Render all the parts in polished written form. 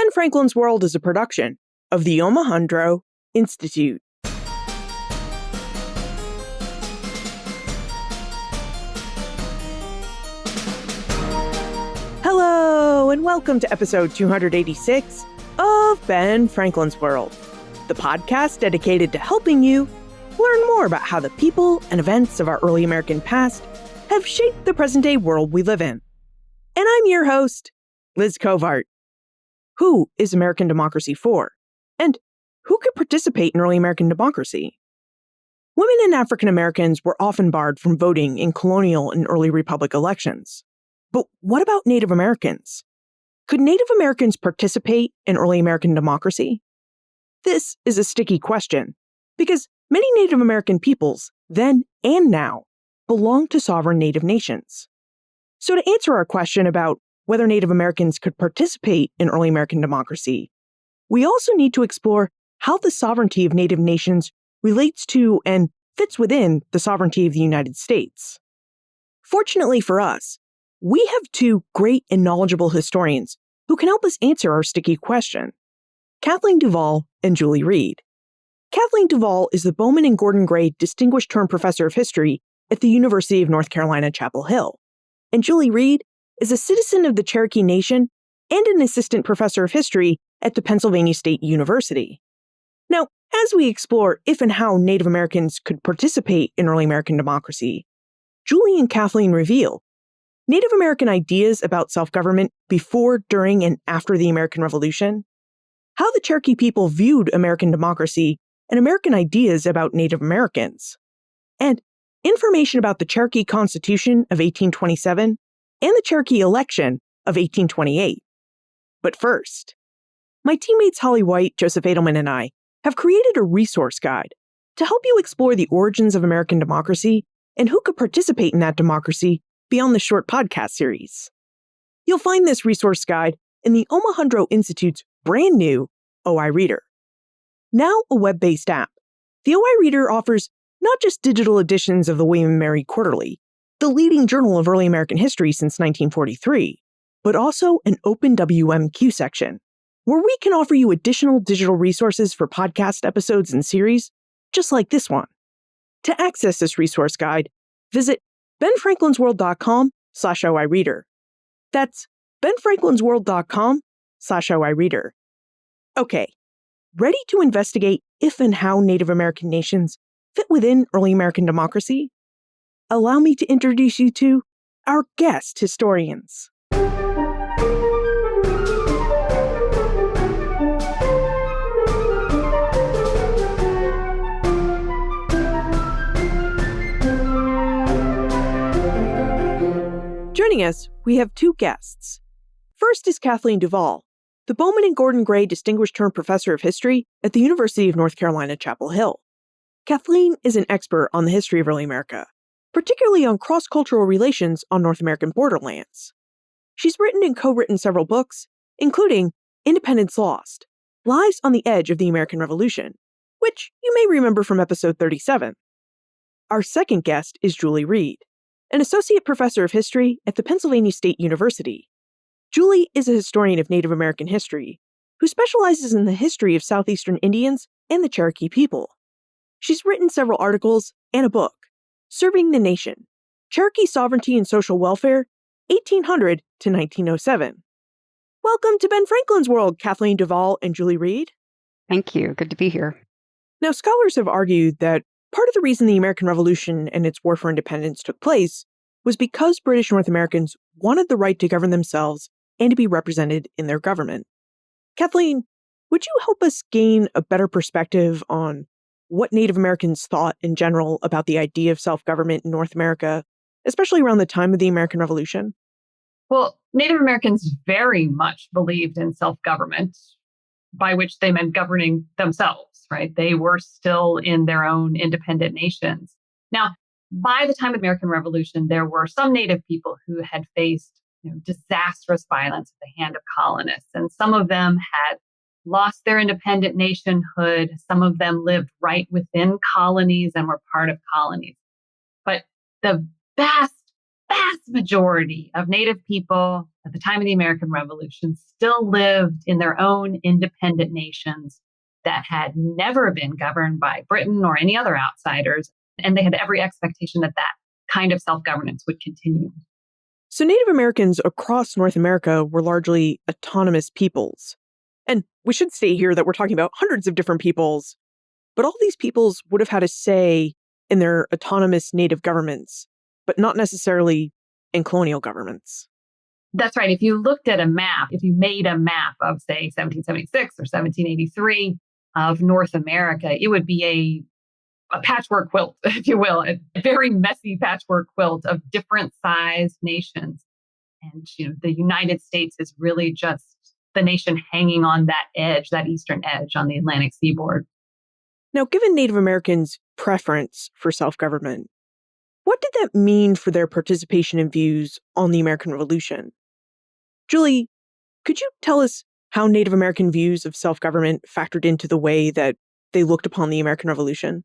Ben Franklin's World is a production of the Omohundro Institute. Hello, and welcome to episode 286 of Ben Franklin's World, the podcast dedicated to helping you learn more about how the people and events of our early American past have shaped the present-day world we live in. And I'm your host, Liz Covart. Who is American democracy for? And who could participate in early American democracy? Women and African Americans were often barred from voting in colonial and early republic elections. But what about Native Americans? Could Native Americans participate in early American democracy? This is a sticky question, because many Native American peoples, then and now, belong to sovereign Native nations. So to answer our question about whether Native Americans could participate in early American democracy, we also need to explore how the sovereignty of Native nations relates to and fits within the sovereignty of the United States. Fortunately for us, we have two great and knowledgeable historians who can help us answer our sticky question: Kathleen Duvall and Julie Reed. Kathleen Duvall is the Bowman and Gordon Gray Distinguished Term Professor of History at the University of North Carolina, Chapel Hill. And Julie Reed is a citizen of the Cherokee Nation and an assistant professor of history at the Pennsylvania State University. Now, as we explore if and how Native Americans could participate in early American democracy, Julie and Kathleen reveal Native American ideas about self-government before, during, and after the American Revolution, how the Cherokee people viewed American democracy and American ideas about Native Americans, and information about the Cherokee Constitution of 1827 and the Cherokee election of 1828. But first, my teammates Holly White, Joseph Edelman, and I have created a resource guide to help you explore the origins of American democracy and who could participate in that democracy beyond the short podcast series. You'll find this resource guide in the Omohundro Institute's brand new OI Reader. Now a web-based app, the OI Reader offers not just digital editions of the William & Mary Quarterly, the leading journal of early American history since 1943, but also an open WMQ section, where we can offer you additional digital resources for podcast episodes and series, just like this one. To access this resource guide, visit benfranklinsworld.com/OI Reader. That's benfranklinsworld.com/OI Reader. Okay, ready to investigate if and how Native American nations fit within early American democracy? Allow me to introduce you to our guest historians. Joining us, we have two guests. First is Kathleen Duvall, the Bowman and Gordon Gray Distinguished Term Professor of History at the University of North Carolina, Chapel Hill. Kathleen is an expert on the history of early America, particularly on cross-cultural relations on North American borderlands. She's written and co-written several books, including Independence Lost, Lives on the Edge of the American Revolution, which you may remember from episode 37. Our second guest is Julie Reed, an associate professor of history at the Pennsylvania State University. Julie is a historian of Native American history who specializes in the history of Southeastern Indians and the Cherokee people. She's written several articles and a book, Serving the Nation, Cherokee Sovereignty and Social Welfare, 1800 to 1907. Welcome to Ben Franklin's World, Kathleen Duvall and Julie Reed. Thank you. Good to be here. Now, scholars have argued that part of the reason the American Revolution and its war for independence took place was because British North Americans wanted the right to govern themselves and to be represented in their government. Kathleen, would you help us gain a better perspective on what Native Americans thought in general about the idea of self-government in North America, especially around the time of the American Revolution? Well, Native Americans very much believed in self-government, by which they meant governing themselves, right? They were still in their own independent nations. Now, by the time of the American Revolution, there were some Native people who had faced disastrous violence at the hand of colonists, and some of them had lost their independent nationhood. Some of them lived right within colonies and were part of colonies. But the vast vast majority of Native people at the time of the American Revolution still lived in their own independent nations that had never been governed by Britain or any other outsiders. And they had every expectation that that kind of self-governance would continue. So Native Americans across North America were largely autonomous peoples. And we should say here that we're talking about hundreds of different peoples, but all these peoples would have had a say in their autonomous native governments, but not necessarily in colonial governments. That's right. If you looked at a map, if you made a map of, say, 1776 or 1783 of North America, it would be a patchwork quilt, if you will, a very messy patchwork quilt of different sized nations. And the United States is really just the nation hanging on that edge, that eastern edge on the Atlantic seaboard. Now, given Native Americans' preference for self-government, what did that mean for their participation and views on the American Revolution? Julie, could you tell us how Native American views of self-government factored into the way that they looked upon the American Revolution?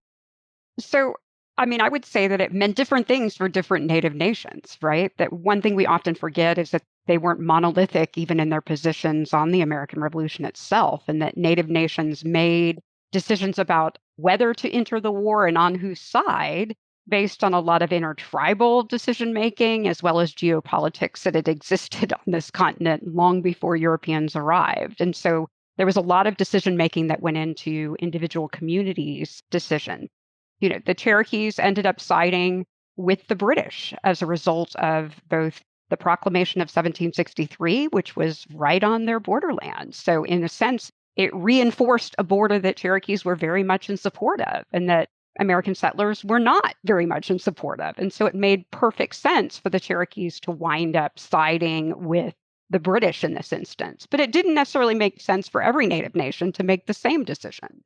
So, I would say that it meant different things for different Native nations, right? That one thing we often forget is that they weren't monolithic even in their positions on the American Revolution itself, and that Native nations made decisions about whether to enter the war and on whose side based on a lot of intertribal decision making, as well as geopolitics that had existed on this continent long before Europeans arrived. And so there was a lot of decision making that went into individual communities' decisions. The Cherokees ended up siding with the British as a result of both the Proclamation of 1763, which was right on their borderlands. So in a sense, it reinforced a border that Cherokees were very much in support of and that American settlers were not very much in support of. And so it made perfect sense for the Cherokees to wind up siding with the British in this instance. But it didn't necessarily make sense for every Native nation to make the same decision.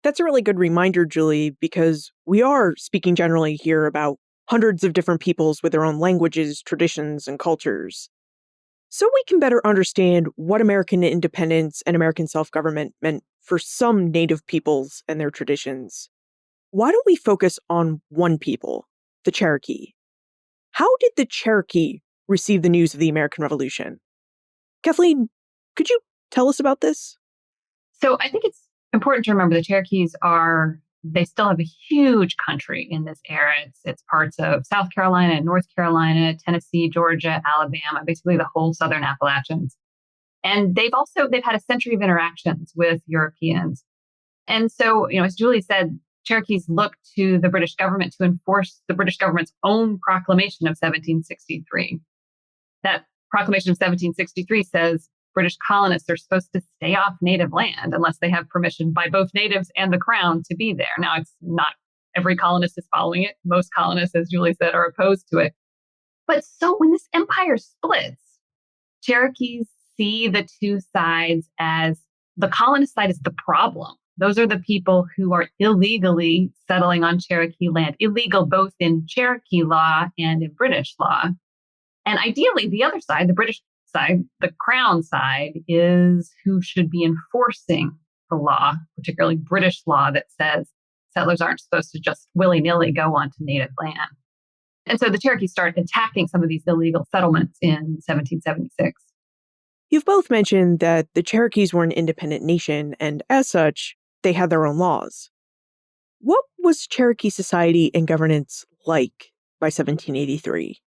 That's a really good reminder, Julie, because we are speaking generally here about hundreds of different peoples with their own languages, traditions, and cultures. So we can better understand what American independence and American self-government meant for some Native peoples and their traditions. Why don't we focus on one people, the Cherokee? How did the Cherokee receive the news of the American Revolution? Kathleen, could you tell us about this? So I think it's important to remember the Cherokees they still have a huge country in this era. It's parts of South Carolina, North Carolina, Tennessee, Georgia, Alabama, basically the whole Southern Appalachians. And they've had a century of interactions with Europeans. And so, as Julie said, Cherokees looked to the British government to enforce the British government's own proclamation of 1763. That proclamation of 1763 says British colonists are supposed to stay off native land unless they have permission by both natives and the crown to be there. Now, it's not every colonist is following it. Most colonists, as Julie said, are opposed to it. But so when this empire splits, Cherokees see the two sides as the colonist side is the problem. Those are the people who are illegally settling on Cherokee land, illegal both in Cherokee law and in British law. And ideally, the other side, the British side, the crown side, is who should be enforcing the law, particularly British law that says settlers aren't supposed to just willy-nilly go onto native land. And so the Cherokees start attacking some of these illegal settlements in 1776. You've both mentioned that the Cherokees were an independent nation, and as such, they had their own laws. What was Cherokee society and governance like by 1783?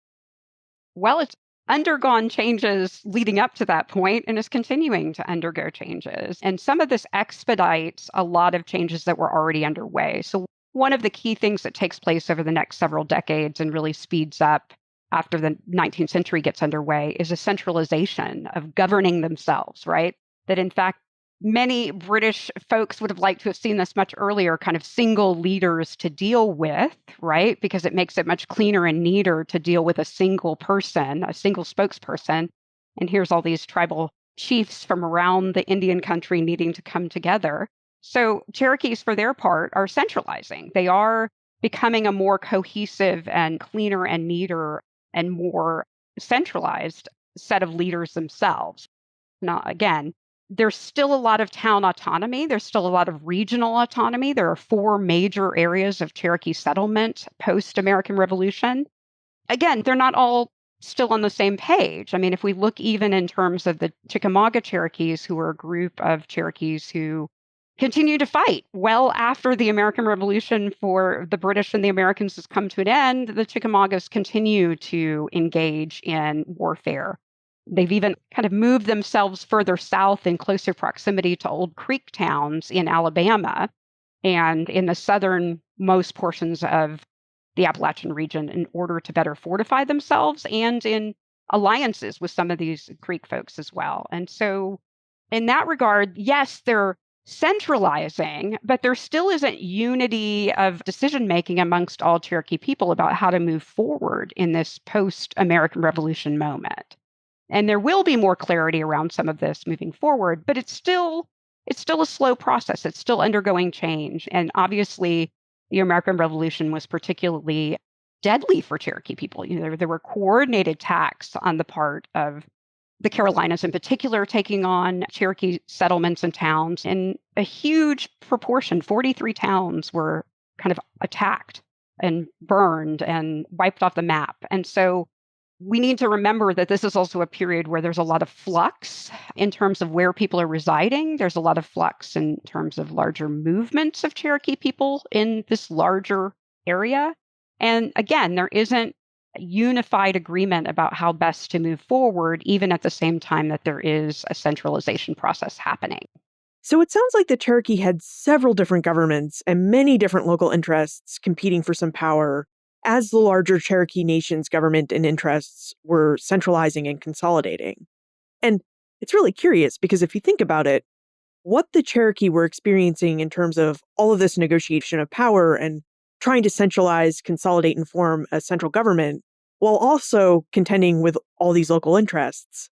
Well, it's undergone changes leading up to that point and is continuing to undergo changes. And some of this expedites a lot of changes that were already underway. So one of the key things that takes place over the next several decades and really speeds up after the 19th century gets underway is a centralization of governing themselves, right? That in fact, many British folks would have liked to have seen this much earlier, kind of single leaders to deal with, right? Because it makes it much cleaner and neater to deal with a single person, a single spokesperson. And here's all these tribal chiefs from around the Indian country needing to come together. So Cherokees, for their part, are centralizing. They are becoming a more cohesive and cleaner and neater and more centralized set of leaders themselves. Now, again, there's still a lot of town autonomy. There's still a lot of regional autonomy. There are 4 major areas of Cherokee settlement post-American Revolution. again, they're not all still on the same page. I mean, if we look even in terms of the Chickamauga Cherokees, who are a group of Cherokees who continue to fight well after the American Revolution for the British and the Americans has come to an end, the Chickamaugas continue to engage in warfare. They've even kind of moved themselves further south in closer proximity to old Creek towns in Alabama and in the southernmost portions of the Appalachian region in order to better fortify themselves and in alliances with some of these Creek folks as well. And so, in that regard, yes, they're centralizing, but there still isn't unity of decision making amongst all Cherokee people about how to move forward in this post American Revolution moment. And there will be more clarity around some of this moving forward, but it's still a slow process. It's still undergoing change. And obviously, the American Revolution was particularly deadly for Cherokee people. There were coordinated attacks on the part of the Carolinas in particular, taking on Cherokee settlements and towns. In a huge proportion, 43 towns were kind of attacked and burned and wiped off the map. And so we need to remember that this is also a period where there's a lot of flux in terms of where people are residing. There's a lot of flux in terms of larger movements of Cherokee people in this larger area. And again, there isn't a unified agreement about how best to move forward, even at the same time that there is a centralization process happening. So it sounds like the Cherokee had several different governments and many different local interests competing for some power as the larger Cherokee Nation's government and interests were centralizing and consolidating. And it's really curious because if you think about it, what the Cherokee were experiencing in terms of all of this negotiation of power and trying to centralize, consolidate, and form a central government, while also contending with all these local interests,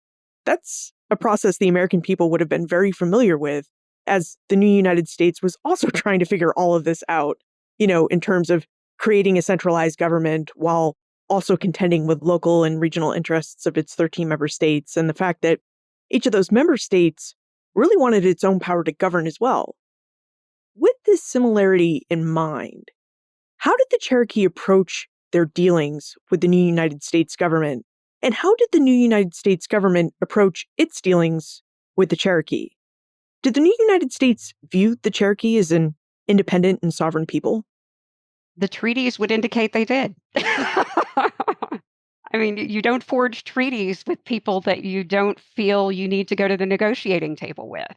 that's a process the American people would have been very familiar with, as the new United States was also trying to figure all of this out, in terms of creating a centralized government while also contending with local and regional interests of its 13 member states, and the fact that each of those member states really wanted its own power to govern as well. With this similarity in mind, how did the Cherokee approach their dealings with the new United States government? And how did the new United States government approach its dealings with the Cherokee? Did the new United States view the Cherokee as an independent and sovereign people? The treaties would indicate they did. I mean, you don't forge treaties with people that you don't feel you need to go to the negotiating table with.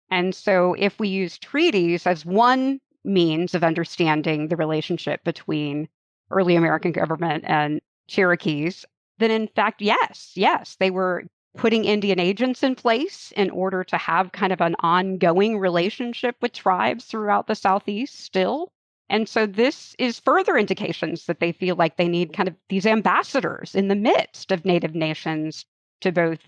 And so if we use treaties as one means of understanding the relationship between early American government and Cherokees, then in fact, yes, they were putting Indian agents in place in order to have kind of an ongoing relationship with tribes throughout the Southeast still. And so this is further indications that they feel like they need kind of these ambassadors in the midst of Native nations to both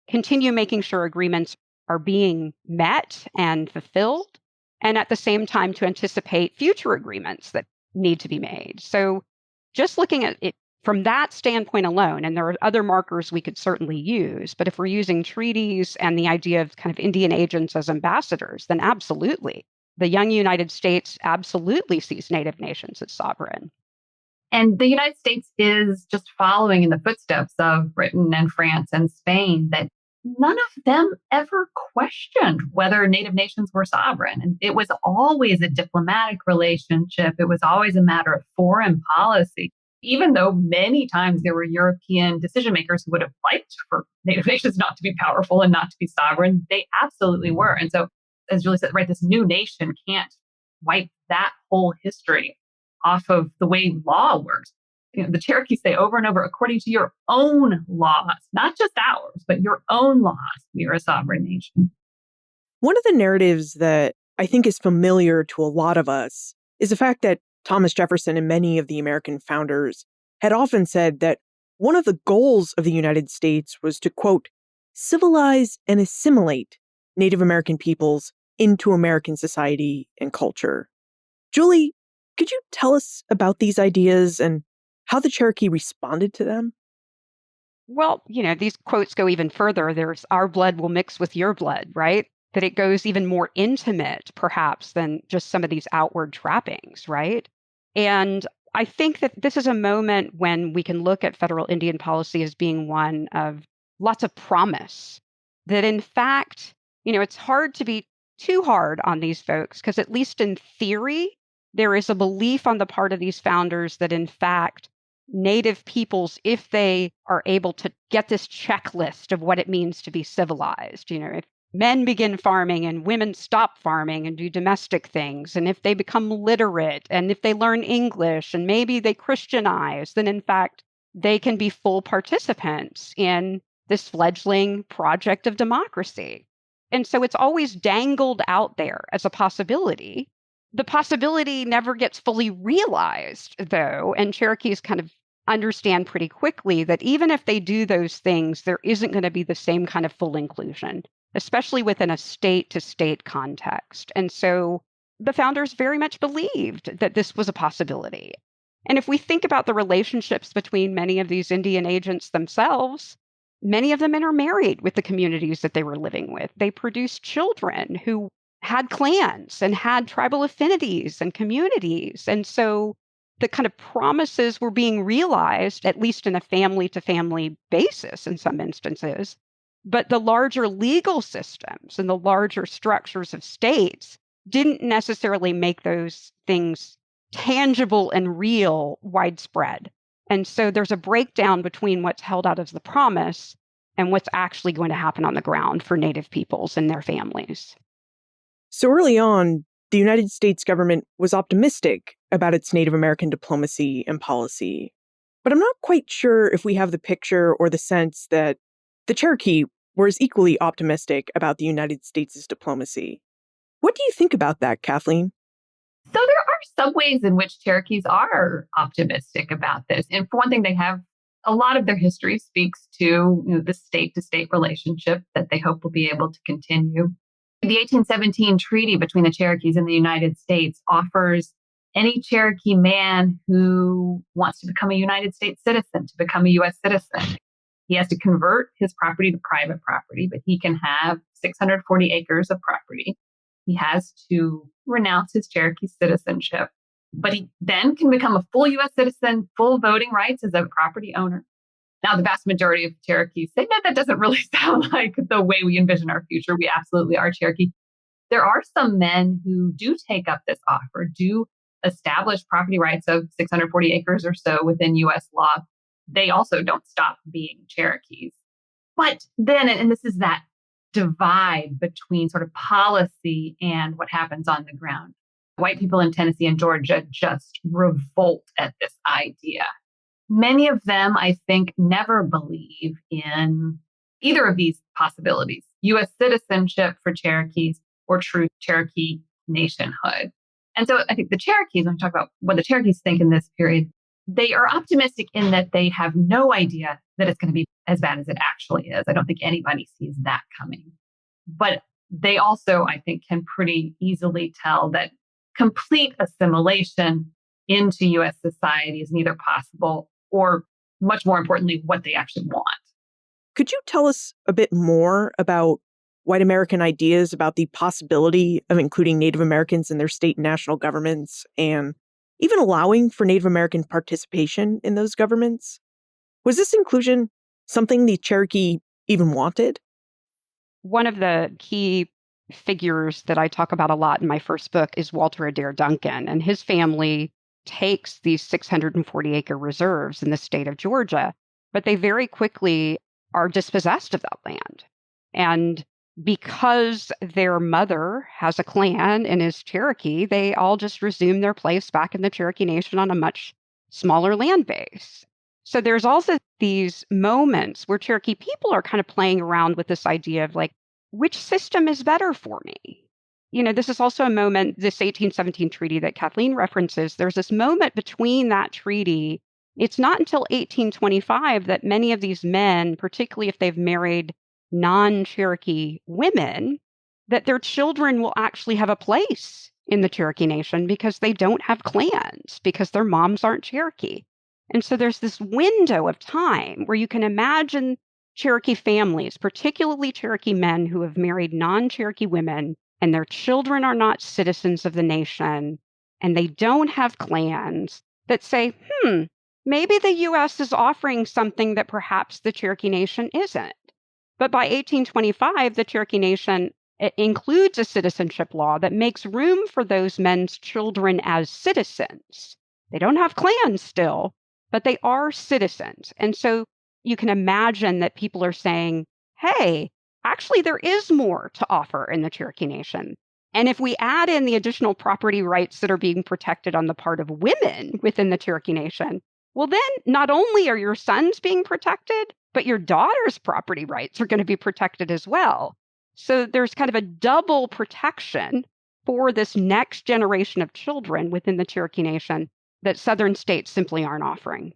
continue making sure agreements are being met and fulfilled, and at the same time to anticipate future agreements that need to be made. So just looking at it from that standpoint alone, and there are other markers we could certainly use, but if we're using treaties and the idea of kind of Indian agents as ambassadors, then absolutely. The young United States absolutely sees Native nations as sovereign. And the United States is just following in the footsteps of Britain and France and Spain, that none of them ever questioned whether Native nations were sovereign. And it was always a diplomatic relationship. It was always a matter of foreign policy. Even though many times there were European decision makers who would have liked for Native nations not to be powerful and not to be sovereign, they absolutely were. And so, as Julie said, right, this new nation can't wipe that whole history off of the way law works. The Cherokee say over and over, according to your own laws, not just ours, but your own laws, we are a sovereign nation. One of the narratives that I think is familiar to a lot of us is the fact that Thomas Jefferson and many of the American founders had often said that one of the goals of the United States was to, quote, civilize and assimilate Native American peoples into American society and culture. Julie, could you tell us about these ideas and how the Cherokee responded to them? Well, these quotes go even further. There's our blood will mix with your blood, right? That it goes even more intimate, perhaps, than just some of these outward trappings, right? And I think that this is a moment when we can look at federal Indian policy as being one of lots of promise. That in fact, it's hard to be too hard on these folks because, at least in theory, there is a belief on the part of these founders that in fact, Native peoples, if they are able to get this checklist of what it means to be civilized, if men begin farming and women stop farming and do domestic things, and if they become literate and if they learn English and maybe they Christianize, then in fact, they can be full participants in this fledgling project of democracy. And so it's always dangled out there as a possibility. The possibility never gets fully realized, though, and Cherokees kind of understand pretty quickly that even if they do those things, there isn't going to be the same kind of full inclusion, especially within a state-to-state context. And so the founders very much believed that this was a possibility. And if we think about the relationships between many of these Indian agents themselves, many of them intermarried with the communities that they were living with. They produced children who had clans and had tribal affinities and communities. And so the kind of promises were being realized, at least in a family to family basis in some instances. But the larger legal systems and the larger structures of states didn't necessarily make those things tangible and real widespread. And so there's a breakdown between what's held out as the promise and what's actually going to happen on the ground for Native peoples and their families. So early on, the United States government was optimistic about its Native American diplomacy and policy. But I'm not quite sure if we have the picture or the sense that the Cherokee were as equally optimistic about the United States' diplomacy. What do you think about that, Kathleen? So there are some ways in which Cherokees are optimistic about this. And for one thing, they have a lot of their history speaks to the state-to-state relationship that they hope will be able to continue. The 1817 treaty between the Cherokees and the United States offers any Cherokee man who wants to become a United States citizen to become a U.S. citizen. He has to convert his property to private property, but he can have 640 acres of property. He has to renounce his Cherokee citizenship, but he then can become a full U.S. citizen, full voting rights as a property owner. Now, the vast majority of Cherokees say, no, that doesn't really sound like the way we envision our future. We absolutely are Cherokee. There are some men who do take up this offer, do establish property rights of 640 acres or so within U.S. law. They also don't stop being Cherokees. But then, and this is that divide between sort of policy and what happens on the ground. White people in Tennessee and Georgia just revolt at this idea. Many of them, I think, never believe in either of these possibilities, U.S. citizenship for Cherokees or true Cherokee nationhood. And so I think the Cherokees, when we talk about what the Cherokees think in this period, they are optimistic in that they have no idea that it's going to be as bad as it actually is. I don't think anybody sees that coming. But they also, I think, can pretty easily tell that complete assimilation into U.S. society is neither possible or, much more importantly, what they actually want. Could you tell us a bit more about white American ideas about the possibility of including Native Americans in their state and national governments and even allowing for Native American participation in those governments? Was this inclusion something the Cherokee even wanted? One of the key figures that I talk about a lot in my first book is Walter Adair Duncan, and his family takes these 640-acre reserves in the state of Georgia, but they very quickly are dispossessed of that land. And because their mother has a clan and is Cherokee, they all just resume their place back in the Cherokee Nation on a much smaller land base. So there's also these moments where Cherokee people are kind of playing around with this idea of like, which system is better for me? This is also a moment, this 1817 treaty that Kathleen references, there's this moment between that treaty. It's not until 1825 that many of these men, particularly if they've married non-Cherokee women, that their children will actually have a place in the Cherokee Nation because they don't have clans, because their moms aren't Cherokee. And so there's this window of time where you can imagine Cherokee families, particularly Cherokee men who have married non-Cherokee women, and their children are not citizens of the nation, and they don't have clans, that say, maybe the U.S. is offering something that perhaps the Cherokee Nation isn't. But by 1825, the Cherokee Nation includes a citizenship law that makes room for those men's children as citizens. They don't have clans still, but they are citizens. And so you can imagine that people are saying, hey, actually, there is more to offer in the Cherokee Nation. And if we add in the additional property rights that are being protected on the part of women within the Cherokee Nation, well, then not only are your sons being protected, but your daughter's property rights are going to be protected as well. So there's kind of a double protection for this next generation of children within the Cherokee Nation that Southern states simply aren't offering.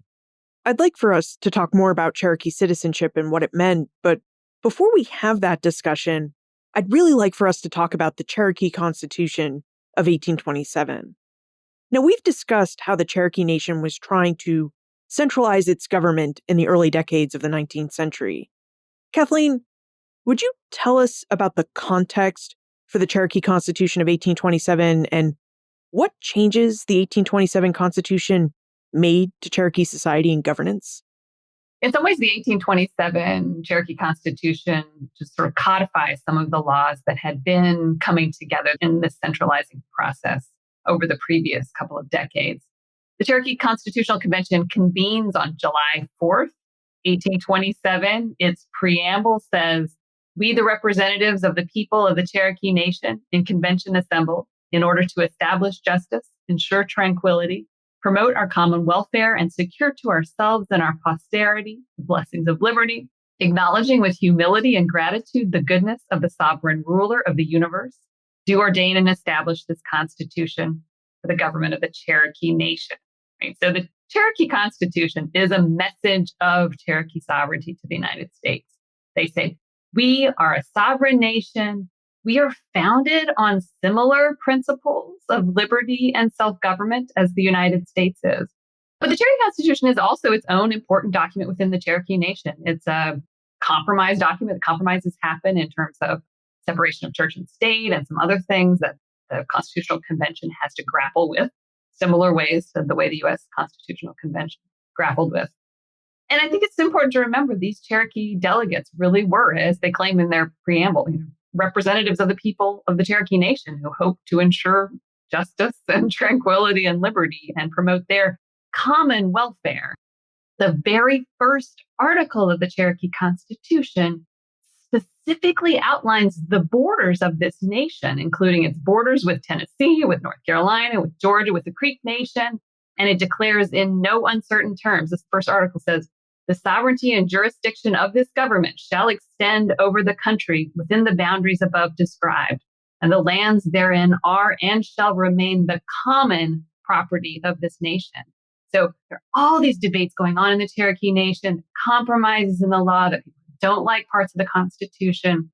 I'd like for us to talk more about Cherokee citizenship and what it meant, but before we have that discussion, I'd really like for us to talk about the Cherokee Constitution of 1827. Now, we've discussed how the Cherokee Nation was trying to centralize its government in the early decades of the 19th century. Kathleen, would you tell us about the context for the Cherokee Constitution of 1827 and what changes the 1827 Constitution made to Cherokee society and governance? In some ways, the 1827 Cherokee Constitution just sort of codifies some of the laws that had been coming together in this centralizing process over the previous couple of decades. The Cherokee Constitutional Convention convenes on July 4th, 1827. Its preamble says, "We, the representatives of the people of the Cherokee Nation, in convention assembled, in order to establish justice, ensure tranquility, promote our common welfare, and secure to ourselves and our posterity the blessings of liberty, acknowledging with humility and gratitude the goodness of the sovereign ruler of the universe, do ordain and establish this Constitution for the government of the Cherokee Nation." Right? So the Cherokee Constitution is a message of Cherokee sovereignty to the United States. They say, we are a sovereign nation. We are founded on similar principles of liberty and self-government as the United States is. But the Cherokee Constitution is also its own important document within the Cherokee Nation. It's a compromise document. Compromises happen in terms of separation of church and state and some other things that the Constitutional Convention has to grapple with, similar ways to the way the U.S. Constitutional Convention grappled with. And I think it's important to remember these Cherokee delegates really were, as they claim in their preamble, representatives of the people of the Cherokee Nation who hope to ensure justice and tranquility and liberty and promote their common welfare. The very first article of the Cherokee Constitution specifically outlines the borders of this nation, including its borders with Tennessee, with North Carolina, with Georgia, with the Creek Nation. And it declares in no uncertain terms, this first article says, "The sovereignty and jurisdiction of this government shall extend over the country within the boundaries above described, and the lands therein are and shall remain the common property of this nation." So there are all these debates going on in the Cherokee Nation, compromises in the law that people don't like parts of the Constitution.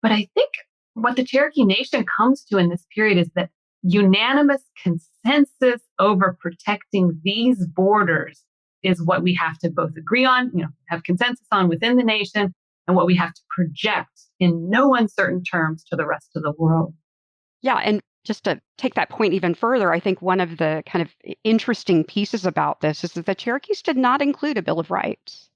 But I think what the Cherokee Nation comes to in this period is that unanimous consensus over protecting these borders is what we have to both agree on, have consensus on within the nation, and what we have to project in no uncertain terms to the rest of the world. Yeah, and just to take that point even further, I think one of the kind of interesting pieces about this is that the Cherokees did not include a Bill of Rights.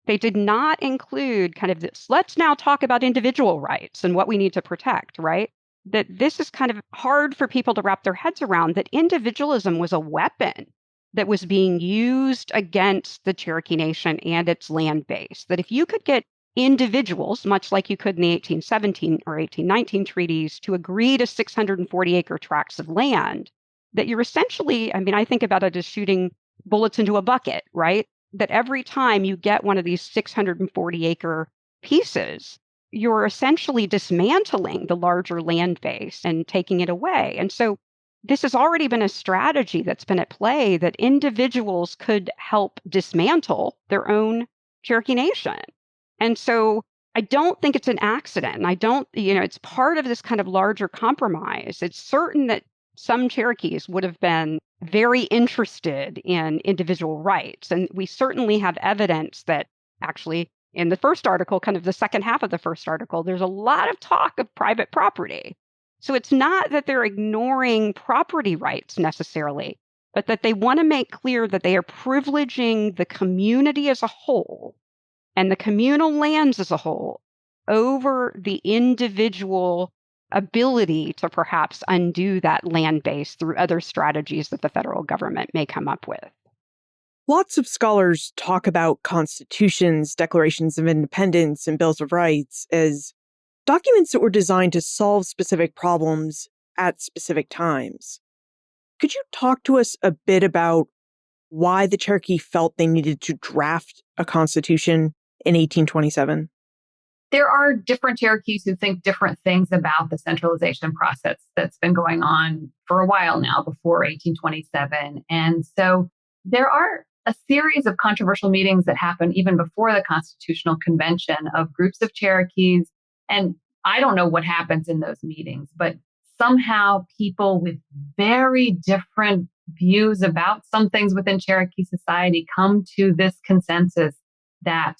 They did not include kind of this, let's now talk about individual rights and what we need to protect, right? That this is kind of hard for people to wrap their heads around, that individualism was a weapon that was being used against the Cherokee Nation and its land base. That if you could get individuals, much like you could in the 1817 or 1819 treaties, to agree to 640-acre tracts of land, that you're essentially, I think about it as shooting bullets into a bucket, right? That every time you get one of these 640-acre pieces, you're essentially dismantling the larger land base and taking it away. And so this has already been a strategy that's been at play, that individuals could help dismantle their own Cherokee Nation. And so I don't think it's an accident. I don't, it's part of this kind of larger compromise. It's certain that some Cherokees would have been very interested in individual rights. And we certainly have evidence that actually in the first article, kind of the second half of the first article, there's a lot of talk of private property. So it's not that they're ignoring property rights necessarily, but that they want to make clear that they are privileging the community as a whole and the communal lands as a whole over the individual ability to perhaps undo that land base through other strategies that the federal government may come up with. Lots of scholars talk about constitutions, declarations of independence, and bills of rights as documents that were designed to solve specific problems at specific times. Could you talk to us a bit about why the Cherokee felt they needed to draft a constitution in 1827? There are different Cherokees who think different things about the centralization process that's been going on for a while now, before 1827. And so there are a series of controversial meetings that happen even before the Constitutional Convention of groups of Cherokees. And I don't know what happens in those meetings, but somehow people with very different views about some things within Cherokee society come to this consensus that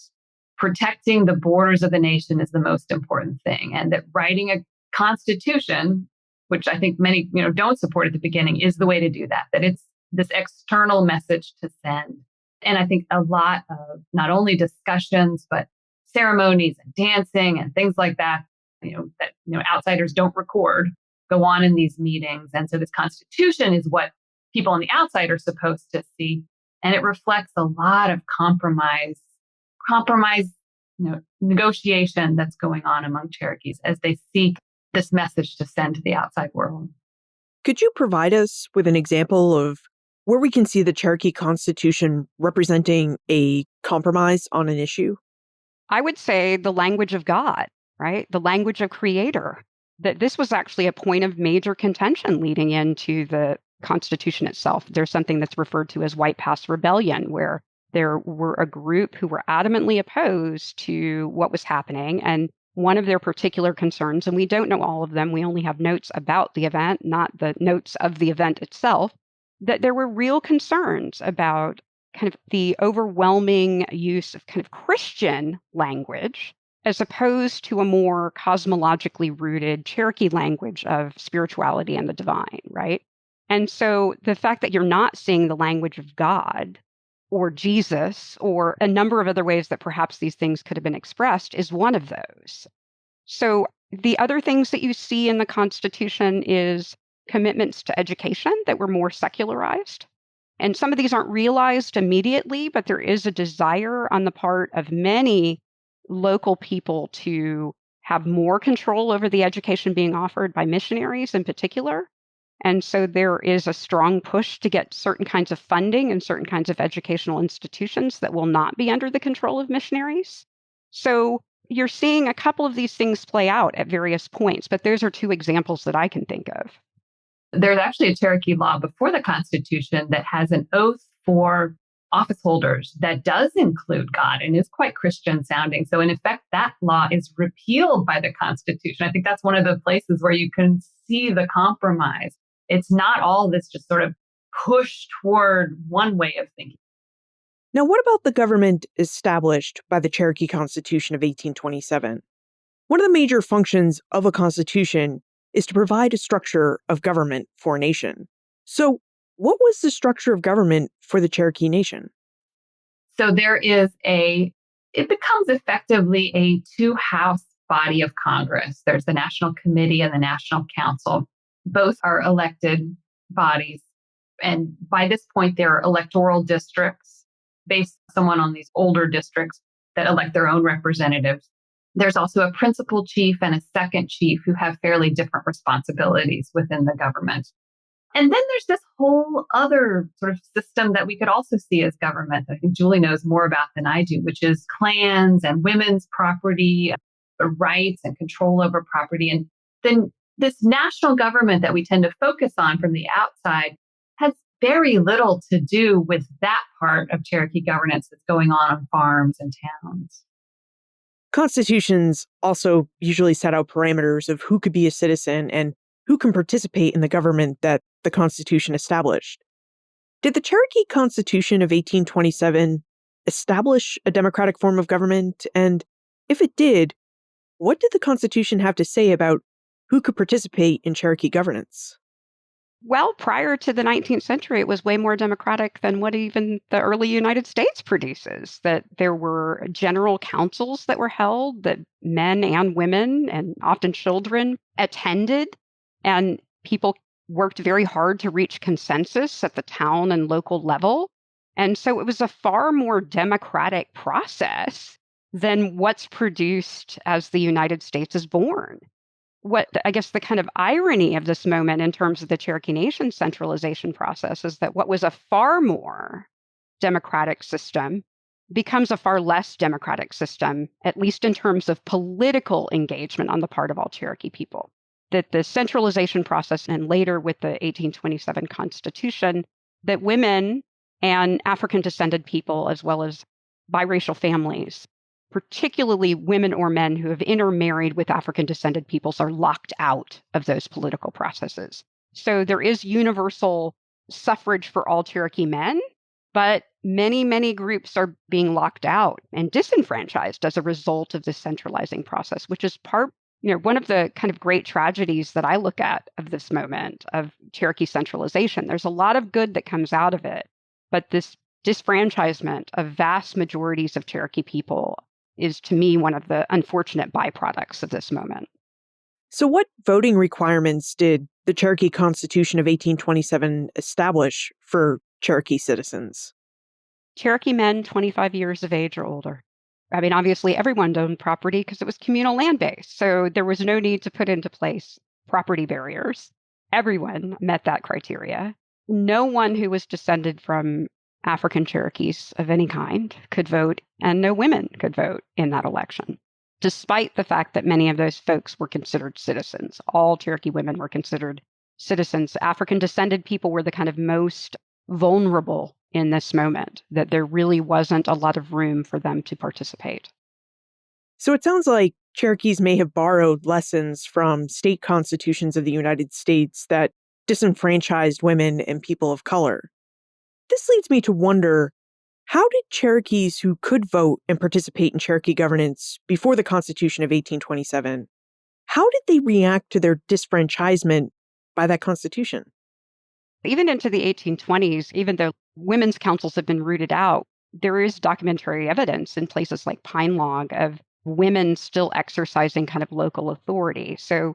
protecting the borders of the nation is the most important thing, and that writing a constitution, which I think many don't support at the beginning, is the way to do that, that it's this external message to send. And I think a lot of not only discussions, but ceremonies and dancing and things like that, that outsiders don't record, go on in these meetings. And so this constitution is what people on the outside are supposed to see. And it reflects a lot of compromise, negotiation that's going on among Cherokees as they seek this message to send to the outside world. Could you provide us with an example of where we can see the Cherokee Constitution representing a compromise on an issue? I would say the language of God, right? The language of Creator. That this was actually a point of major contention leading into the Constitution itself. There's something that's referred to as White Pass Rebellion, where there were a group who were adamantly opposed to what was happening. And one of their particular concerns, and we don't know all of them, we only have notes about the event, not the notes of the event itself, that there were real concerns about kind of the overwhelming use of kind of Christian language as opposed to a more cosmologically rooted Cherokee language of spirituality and the divine, right? And so the fact that you're not seeing the language of God or Jesus, or a number of other ways that perhaps these things could have been expressed, is one of those. So the other things that you see in the Constitution is commitments to education that were more secularized. And some of these aren't realized immediately, but there is a desire on the part of many local people to have more control over the education being offered by missionaries in particular. And so there is a strong push to get certain kinds of funding and certain kinds of educational institutions that will not be under the control of missionaries. So you're seeing a couple of these things play out at various points, but those are two examples that I can think of. There's actually a Cherokee law before the Constitution that has an oath for office holders that does include God and is quite Christian sounding. So in effect, that law is repealed by the Constitution. I think that's one of the places where you can see the compromise. It's not all this just sort of push toward one way of thinking. Now, what about the government established by the Cherokee Constitution of 1827? One of the major functions of a constitution is to provide a structure of government for a nation. So, what was the structure of government for the Cherokee Nation? So it becomes effectively a two-house body of Congress. There's the National Committee and the National Council. Both are elected bodies. And by this point, there are electoral districts based somewhat on these older districts that elect their own representatives. There's also a principal chief and a second chief who have fairly different responsibilities within the government. And then there's this whole other sort of system that we could also see as government that I think Julie knows more about than I do, which is clans and women's property, rights and control over property. And then this national government that we tend to focus on from the outside has very little to do with that part of Cherokee governance that's going on farms and towns. Constitutions also usually set out parameters of who could be a citizen and who can participate in the government that the Constitution established. Did the Cherokee Constitution of 1827 establish a democratic form of government? And if it did, what did the Constitution have to say about who could participate in Cherokee governance? Well, prior to the 19th century, it was way more democratic than what even the early United States produces. That there were general councils that were held that men and women and often children attended, and people worked very hard to reach consensus at the town and local level. And so it was a far more democratic process than what's produced as the United States is born. What I guess the kind of irony of this moment in terms of the Cherokee Nation centralization process is that what was a far more democratic system becomes a far less democratic system, at least in terms of political engagement on the part of all Cherokee people. That the centralization process and later with the 1827 Constitution, that women and African descended people, as well as biracial families, particularly women or men who have intermarried with African descended peoples, are locked out of those political processes. So there is universal suffrage for all Cherokee men, but many, many groups are being locked out and disenfranchised as a result of this centralizing process, which is one of the kind of great tragedies that I look at of this moment of Cherokee centralization. There's a lot of good that comes out of it, but this disfranchisement of vast majorities of Cherokee people is, to me, one of the unfortunate byproducts of this moment. So what voting requirements did the Cherokee Constitution of 1827 establish for Cherokee citizens? Cherokee men 25 years of age or older. I mean, obviously, everyone owned property because it was communal land based. So there was no need to put into place property barriers. Everyone met that criteria. No one who was descended from African Cherokees of any kind could vote, and no women could vote in that election, despite the fact that many of those folks were considered citizens. All Cherokee women were considered citizens. African descended people were the kind of most vulnerable in this moment, that there really wasn't a lot of room for them to participate. So it sounds like Cherokees may have borrowed lessons from state constitutions of the United States that disenfranchised women and people of color. This leads me to wonder, how did Cherokees who could vote and participate in Cherokee governance before the Constitution of 1827, how did they react to their disfranchisement by that Constitution? Even into the 1820s, even though women's councils have been rooted out, there is documentary evidence in places like Pine Log of women still exercising kind of local authority. So,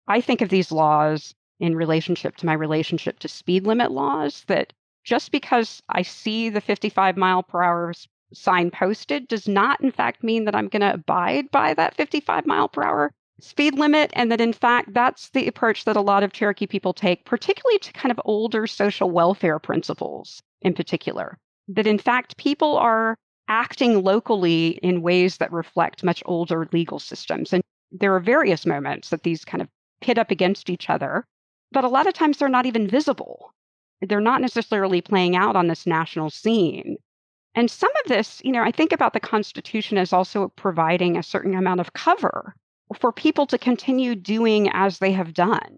I think of these laws in relationship to my relationship to speed limit laws, that just because I see the 55 mile per hour sign posted does not, in fact, mean that I'm going to abide by that 55 mile per hour speed limit. And that, in fact, that's the approach that a lot of Cherokee people take, particularly to kind of older social welfare principles in particular. That, in fact, people are acting locally in ways that reflect much older legal systems. And there are various moments that these kind of pit up against each other, but a lot of times they're not even visible. They're not necessarily playing out on this national scene. And some of this, I think about the Constitution as also providing a certain amount of cover for people to continue doing as they have done.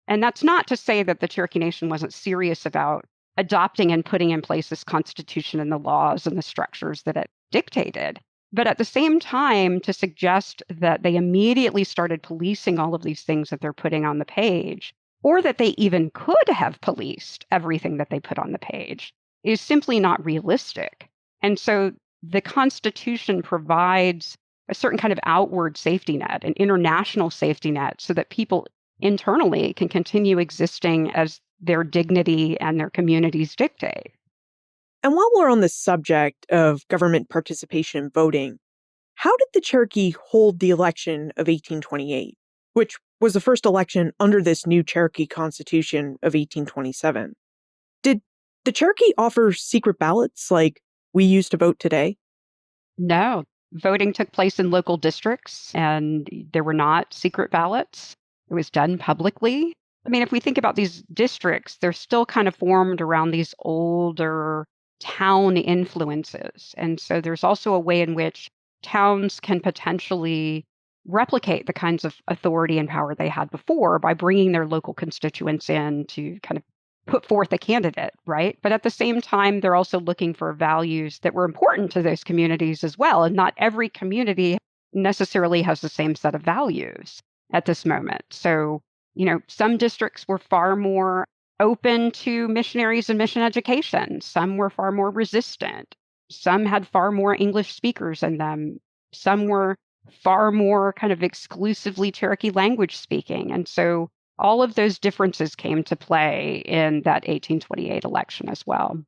And that's not to say that the Cherokee Nation wasn't serious about adopting and putting in place this Constitution and the laws and the structures that it dictated. But at the same time, to suggest that they immediately started policing all of these things that they're putting on the page, or that they even could have policed everything that they put on the page, is simply not realistic. And so the Constitution provides a certain kind of outward safety net, an international safety net, so that people internally can continue existing as their dignity and their communities dictate. And while we're on the subject of government participation in voting, how did the Cherokee hold the election of 1828, which was the first election under this new Cherokee Constitution of 1827? Did the Cherokee offer secret ballots like we use to vote today? No. Voting took place in local districts, and there were not secret ballots. It was done publicly. I mean, if we think about these districts, they're still kind of formed around these older town influences. And so there's also a way in which towns can potentially replicate the kinds of authority and power they had before by bringing their local constituents in to kind of put forth a candidate, right? But at the same time, they're also looking for values that were important to those communities as well. And not every community necessarily has the same set of values at this moment. So, some districts were far more open to missionaries and mission education. Some were far more resistant. Some had far more English speakers in them. Some were far more kind of exclusively Cherokee language speaking. And so all of those differences came to play in that 1828 election as well.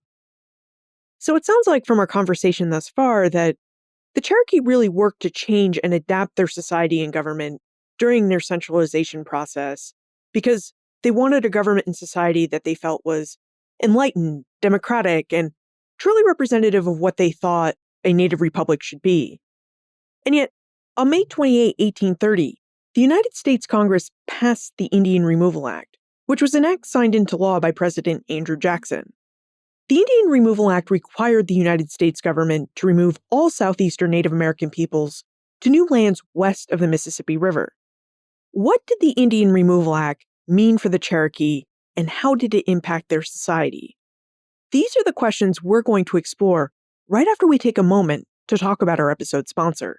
So it sounds like from our conversation thus far that the Cherokee really worked to change and adapt their society and government during their centralization process because they wanted a government and society that they felt was enlightened, democratic, and truly representative of what they thought a native republic should be. And yet, on May 28, 1830, the United States Congress passed the Indian Removal Act, which was an act signed into law by President Andrew Jackson. The Indian Removal Act required the United States government to remove all southeastern Native American peoples to new lands west of the Mississippi River. What did the Indian Removal Act mean for the Cherokee, and how did it impact their society? These are the questions we're going to explore right after we take a moment to talk about our episode sponsor.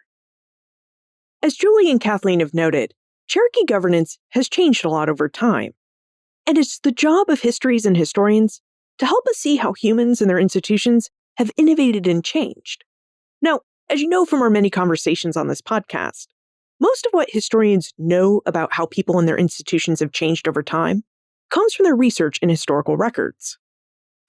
As Julie and Kathleen have noted, Cherokee governance has changed a lot over time, and it's the job of histories and historians to help us see how humans and their institutions have innovated and changed. Now, as you know from our many conversations on this podcast, most of what historians know about how people and their institutions have changed over time comes from their research in historical records.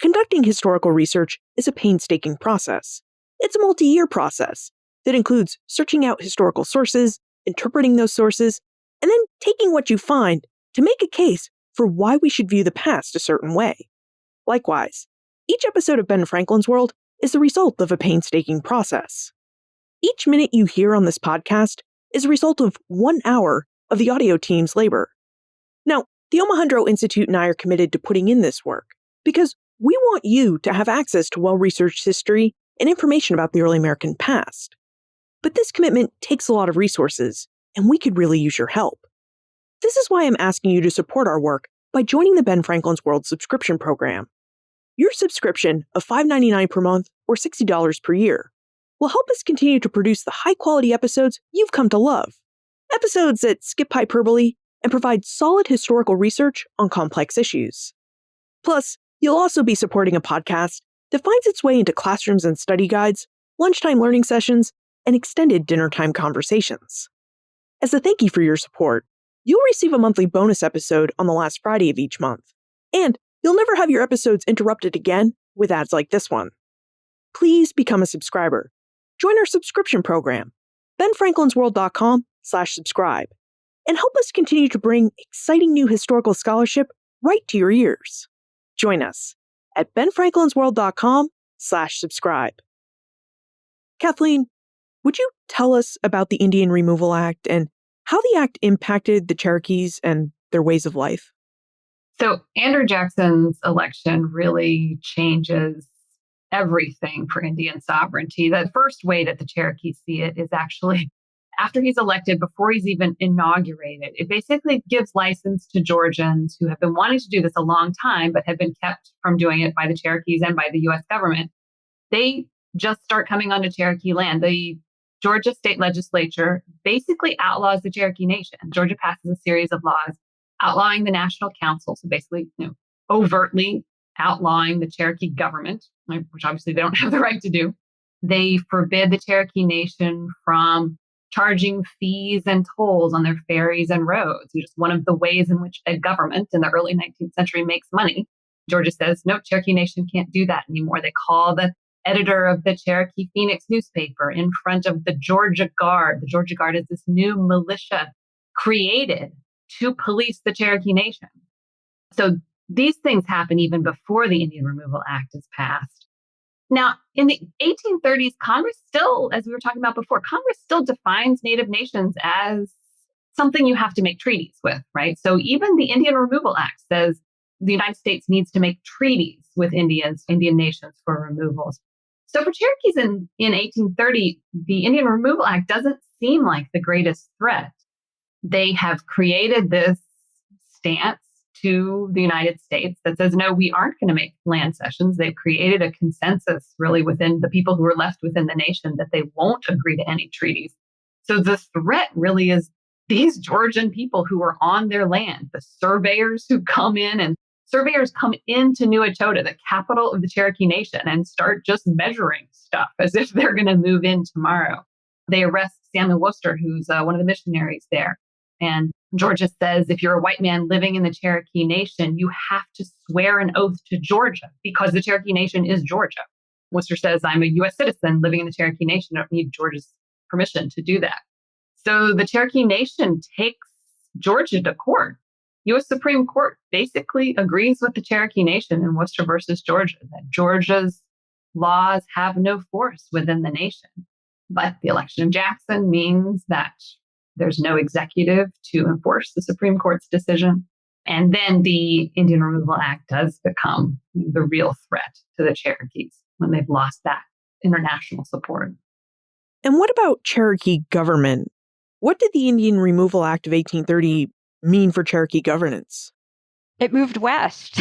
Conducting historical research is a painstaking process. It's a multi-year process that includes searching out historical sources, interpreting those sources, and then taking what you find to make a case for why we should view the past a certain way. Likewise, each episode of Ben Franklin's World is the result of a painstaking process. Each minute you hear on this podcast is a result of 1 hour of the audio team's labor. Now, the Omohundro Institute and I are committed to putting in this work because we want you to have access to well-researched history and information about the early American past. But this commitment takes a lot of resources, and we could really use your help. This is why I'm asking you to support our work by joining the Ben Franklin's World subscription program. Your subscription of $5.99 per month or $60 per year will help us continue to produce the high-quality episodes you've come to love. Episodes that skip hyperbole and provide solid historical research on complex issues. Plus, you'll also be supporting a podcast that finds its way into classrooms and study guides, lunchtime learning sessions, and extended dinner-time conversations. As a thank you for your support, you'll receive a monthly bonus episode on the last Friday of each month, and you'll never have your episodes interrupted again with ads like this one. Please become a subscriber. Join our subscription program, benfranklinsworld.com/subscribe, and help us continue to bring exciting new historical scholarship right to your ears. Join us at benfranklinsworld.com/subscribe. Kathleen, would you tell us about the Indian Removal Act and how the act impacted the Cherokees and their ways of life? So Andrew Jackson's election really changes everything for Indian sovereignty. The first way that the Cherokees see it is actually after he's elected, before he's even inaugurated. It basically gives license to Georgians who have been wanting to do this a long time, but have been kept from doing it by the Cherokees and by the U.S. government. They just start coming onto Cherokee land. The Georgia state legislature basically outlaws the Cherokee Nation. Georgia passes a series of laws outlawing the National Council, so basically, overtly outlawing the Cherokee government, which obviously they don't have the right to do. They forbid the Cherokee Nation from charging fees and tolls on their ferries and roads, which is one of the ways in which a government in the early 19th century makes money. Georgia says, no, Cherokee Nation can't do that anymore. They call the editor of the Cherokee Phoenix newspaper in front of the Georgia Guard. The Georgia Guard is this new militia created to police the Cherokee Nation. So these things happen even before the Indian Removal Act is passed. Now, in the 1830s, Congress still, as we were talking about before, Congress still defines Native nations as something you have to make treaties with, right? So even the Indian Removal Act says the United States needs to make treaties with Indian nations for removals. So for Cherokees in 1830, the Indian Removal Act doesn't seem like the greatest threat. They have created this stance to the United States that says, no, we aren't going to make land cessions. They've created a consensus really within the people who are left within the nation that they won't agree to any treaties. So the threat really is these Georgian people who are on their land, the surveyors who come in and surveyors come into New Echota, the capital of the Cherokee Nation, and start just measuring stuff as if they're going to move in tomorrow. They arrest Samuel Worcester, who's one of the missionaries there. And Georgia says, if you're a white man living in the Cherokee Nation, you have to swear an oath to Georgia because the Cherokee Nation is Georgia. Worcester says, I'm a U.S. citizen living in the Cherokee Nation. I don't need Georgia's permission to do that. So the Cherokee Nation takes Georgia to court. U.S. Supreme Court basically agrees with the Cherokee Nation in Worcester versus Georgia that Georgia's laws have no force within the nation. But the election of Jackson means that there's no executive to enforce the Supreme Court's decision. And then the Indian Removal Act does become the real threat to the Cherokees when they've lost that international support. And what about Cherokee government? What did the Indian Removal Act of 1830 mean for Cherokee governance? It moved west,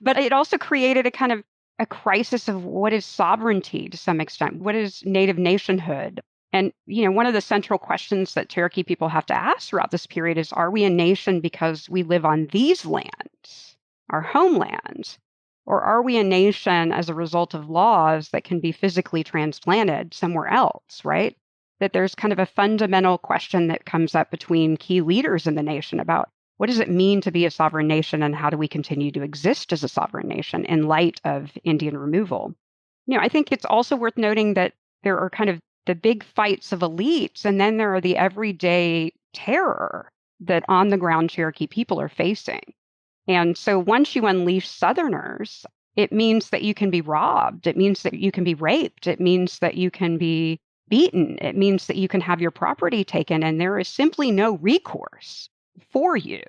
but it also created a kind of a crisis of what is sovereignty to some extent. What is native nationhood? And, one of the central questions that Cherokee people have to ask throughout this period is, are we a nation because we live on these lands, our homelands? Or are we a nation as a result of laws that can be physically transplanted somewhere else, right? That there's kind of a fundamental question that comes up between key leaders in the nation about what does it mean to be a sovereign nation and how do we continue to exist as a sovereign nation in light of Indian removal? I think it's also worth noting that there are kind of the big fights of elites, and then there are the everyday terror that on the ground Cherokee people are facing. And so once you unleash Southerners, it means that you can be robbed. It means that you can be raped. It means that you can be beaten. It means that you can have your property taken, and there is simply no recourse for you.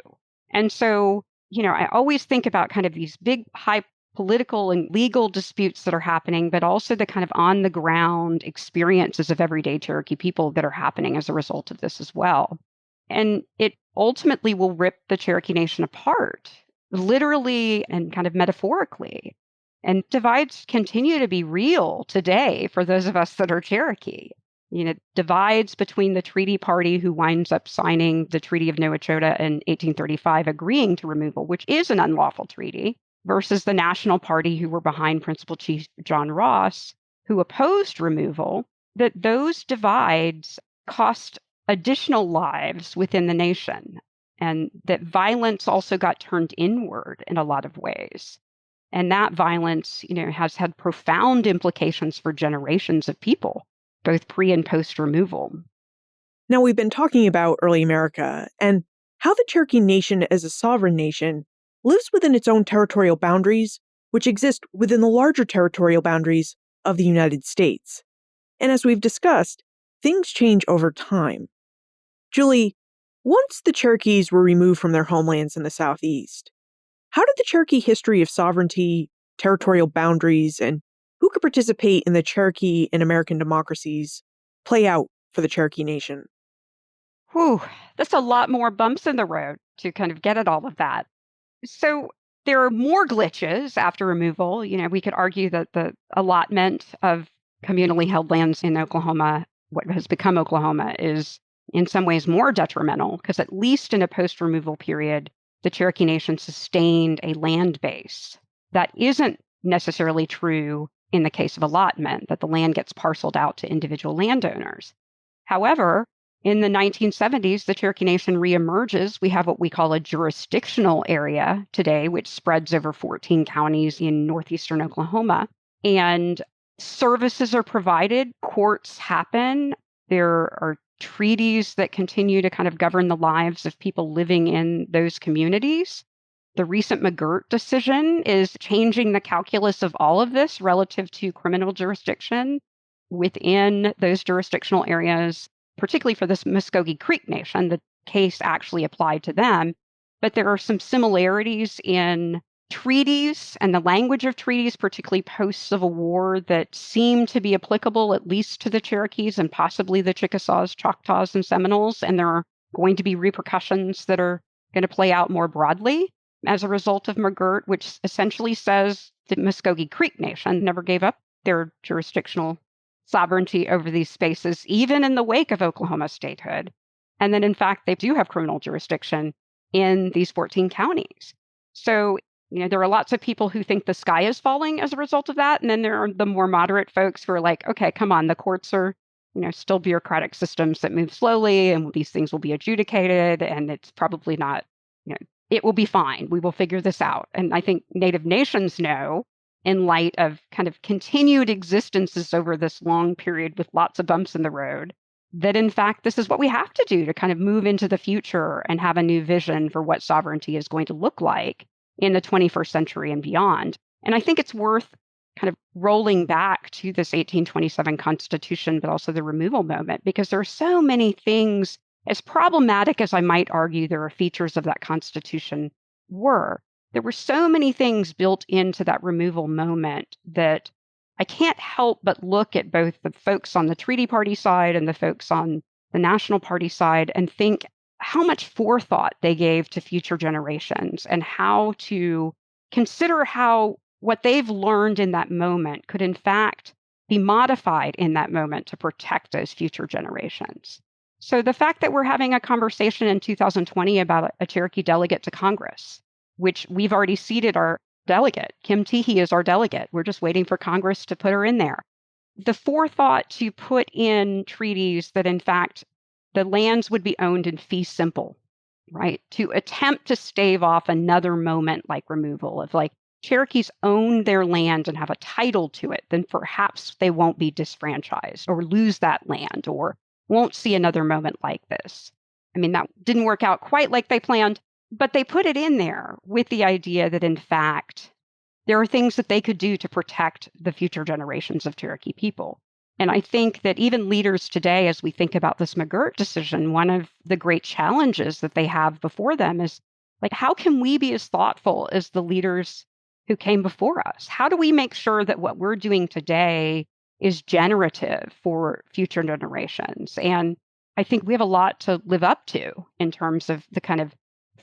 And so, I always think about kind of these big, high political and legal disputes that are happening, but also the kind of on the ground experiences of everyday Cherokee people that are happening as a result of this as well. And it ultimately will rip the Cherokee Nation apart, literally and kind of metaphorically. And divides continue to be real today for those of us that are Cherokee. Divides between the treaty party who winds up signing the Treaty of New Echota in 1835, agreeing to removal, which is an unlawful treaty, versus the National Party who were behind Principal Chief John Ross, who opposed removal, that those divides cost additional lives within the nation, and that violence also got turned inward in a lot of ways. And that violence, has had profound implications for generations of people, both pre and post removal. Now, we've been talking about early America and how the Cherokee Nation as a sovereign nation lives within its own territorial boundaries, which exist within the larger territorial boundaries of the United States. And as we've discussed, things change over time. Julie, once the Cherokees were removed from their homelands in the Southeast, how did the Cherokee history of sovereignty, territorial boundaries, and who could participate in the Cherokee and American democracies play out for the Cherokee Nation? Whew, that's a lot more bumps in the road to kind of get at all of that. So there are more glitches after removal. We could argue that the allotment of communally held lands in Oklahoma, what has become Oklahoma, is in some ways more detrimental because at least in a post-removal period, the Cherokee Nation sustained a land base. That isn't necessarily true in the case of allotment, that the land gets parceled out to individual landowners. However, in the 1970s, the Cherokee Nation reemerges. We have what we call a jurisdictional area today, which spreads over 14 counties in northeastern Oklahoma. And services are provided, courts happen. There are treaties that continue to kind of govern the lives of people living in those communities. The recent McGirt decision is changing the calculus of all of this relative to criminal jurisdiction within those jurisdictional areas, particularly for this Muskogee Creek Nation. The case actually applied to them. But there are some similarities in treaties and the language of treaties, particularly post-Civil War, that seem to be applicable at least to the Cherokees and possibly the Chickasaws, Choctaws, and Seminoles. And there are going to be repercussions that are going to play out more broadly as a result of McGirt, which essentially says the Muskogee Creek Nation never gave up their jurisdictional sovereignty over these spaces, even in the wake of Oklahoma statehood. And then, in fact, they do have criminal jurisdiction in these 14 counties. So There are lots of people who think the sky is falling as a result of that. And then there are the more moderate folks who are like, okay, come on, the courts are, still bureaucratic systems that move slowly and these things will be adjudicated. And it's probably not, it will be fine. We will figure this out. And I think Native nations know, in light of kind of continued existences over this long period with lots of bumps in the road, that in fact, this is what we have to do to kind of move into the future and have a new vision for what sovereignty is going to look like in the 21st century and beyond. And I think it's worth kind of rolling back to this 1827 Constitution, but also the removal moment, because there are so many things, as problematic as I might argue there are features of that Constitution were, there were so many things built into that removal moment that I can't help but look at both the folks on the Treaty Party side and the folks on the National Party side and think how much forethought they gave to future generations and how to consider how what they've learned in that moment could in fact be modified in that moment to protect those future generations. So the fact that we're having a conversation in 2020 about a Cherokee delegate to Congress, which we've already seated our delegate, Kim Teehee is our delegate. We're just waiting for Congress to put her in there. The forethought to put in treaties that in fact the lands would be owned in fee simple, right? To attempt to stave off another moment like removal of like Cherokees own their land and have a title to it, then perhaps they won't be disfranchised or lose that land or won't see another moment like this. I mean, that didn't work out quite like they planned, but they put it in there with the idea that in fact, there are things that they could do to protect the future generations of Cherokee people. And I think that even leaders today, as we think about this McGirt decision, one of the great challenges that they have before them is like, how can we be as thoughtful as the leaders who came before us? How do we make sure that what we're doing today is generative for future generations? And I think we have a lot to live up to in terms of the kind of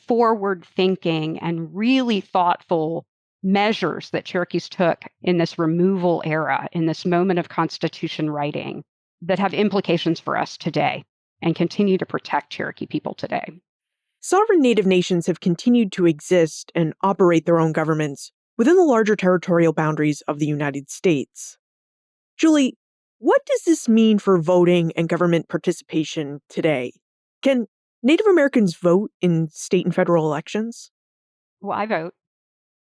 forward thinking and really thoughtful measures that Cherokees took in this removal era, in this moment of Constitution writing, that have implications for us today and continue to protect Cherokee people today. Sovereign Native nations have continued to exist and operate their own governments within the larger territorial boundaries of the United States. Julie, what does this mean for voting and government participation today? Can Native Americans vote in state and federal elections? Well, I vote.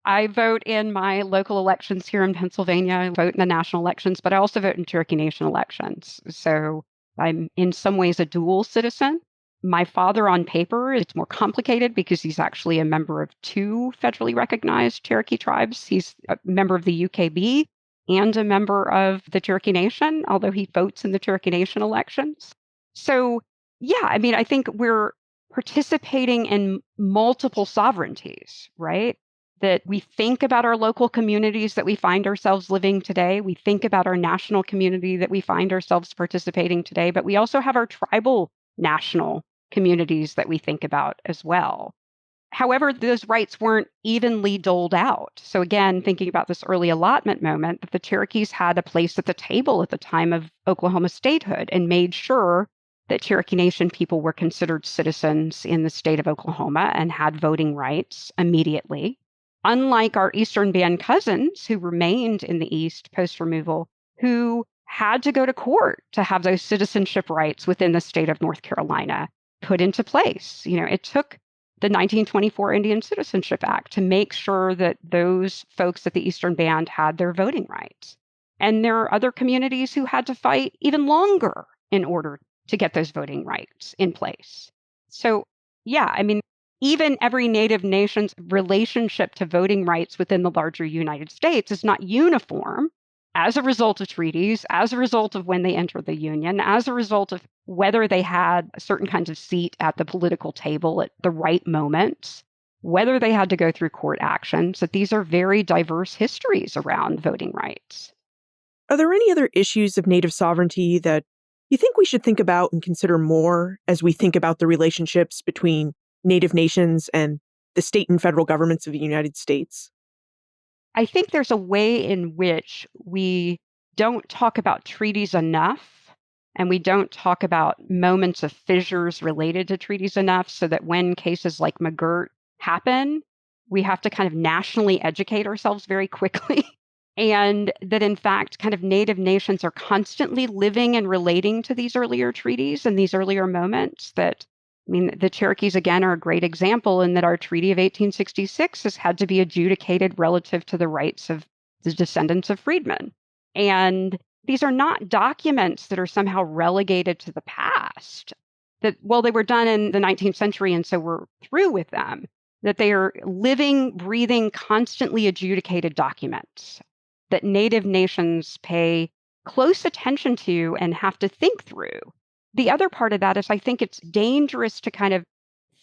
I vote in my local elections here in Pennsylvania. I vote in the national elections, but I also vote in Cherokee Nation elections. So I'm in some ways a dual citizen. My father on paper, it's more complicated because he's actually a member of two federally recognized Cherokee tribes. He's a member of the UKB and a member of the Cherokee Nation, although he votes in the Cherokee Nation elections. So yeah, I mean, I think we're participating in multiple sovereignties, right? That we think about our local communities that we find ourselves living today. We think about our national community that we find ourselves participating today, but we also have our tribal national communities that we think about as well. However, those rights weren't evenly doled out. So again, thinking about this early allotment moment, that the Cherokees had a place at the table at the time of Oklahoma statehood and made sure that Cherokee Nation people were considered citizens in the state of Oklahoma and had voting rights immediately. Unlike our Eastern Band cousins who remained in the East post-removal, who had to go to court to have those citizenship rights within the state of North Carolina put into place. It took the 1924 Indian Citizenship Act to make sure that those folks at the Eastern Band had their voting rights. And there are other communities who had to fight even longer in order to get those voting rights in place. So, yeah, I mean, even every Native nation's relationship to voting rights within the larger United States is not uniform as a result of treaties, as a result of when they entered the Union, as a result of whether they had certain kinds of seat at the political table at the right moments, whether they had to go through court actions, that these are very diverse histories around voting rights. Are there any other issues of Native sovereignty that you think we should think about and consider more as we think about the relationships between Native nations and the state and federal governments of the United States? I think there's a way in which we don't talk about treaties enough, and we don't talk about moments of fissures related to treaties enough, so that when cases like McGirt happen, we have to kind of nationally educate ourselves very quickly. And that, in fact, kind of Native nations are constantly living and relating to these earlier treaties and these earlier moments. That, I mean, the Cherokees, again, are a great example in that our Treaty of 1866 has had to be adjudicated relative to the rights of the descendants of freedmen. And these are not documents that are somehow relegated to the past, that, well, they were done in the 19th century, and so we're through with them, that they are living, breathing, constantly adjudicated documents that Native nations pay close attention to and have to think through. The other part of that is I think it's dangerous to kind of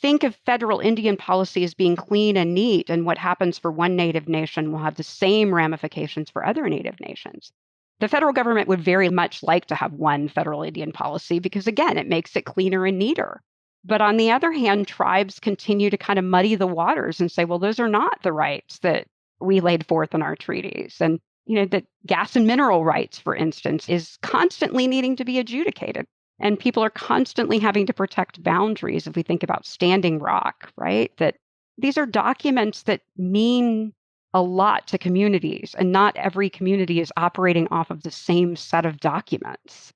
think of federal Indian policy as being clean and neat, and what happens for one Native nation will have the same ramifications for other Native nations. The federal government would very much like to have one federal Indian policy because, again, it makes it cleaner and neater. But on the other hand, tribes continue to kind of muddy the waters and say, well, those are not the rights that we laid forth in our treaties. And that gas and mineral rights, for instance, is constantly needing to be adjudicated. And people are constantly having to protect boundaries. If we think about Standing Rock, right? That these are documents that mean a lot to communities, and not every community is operating off of the same set of documents.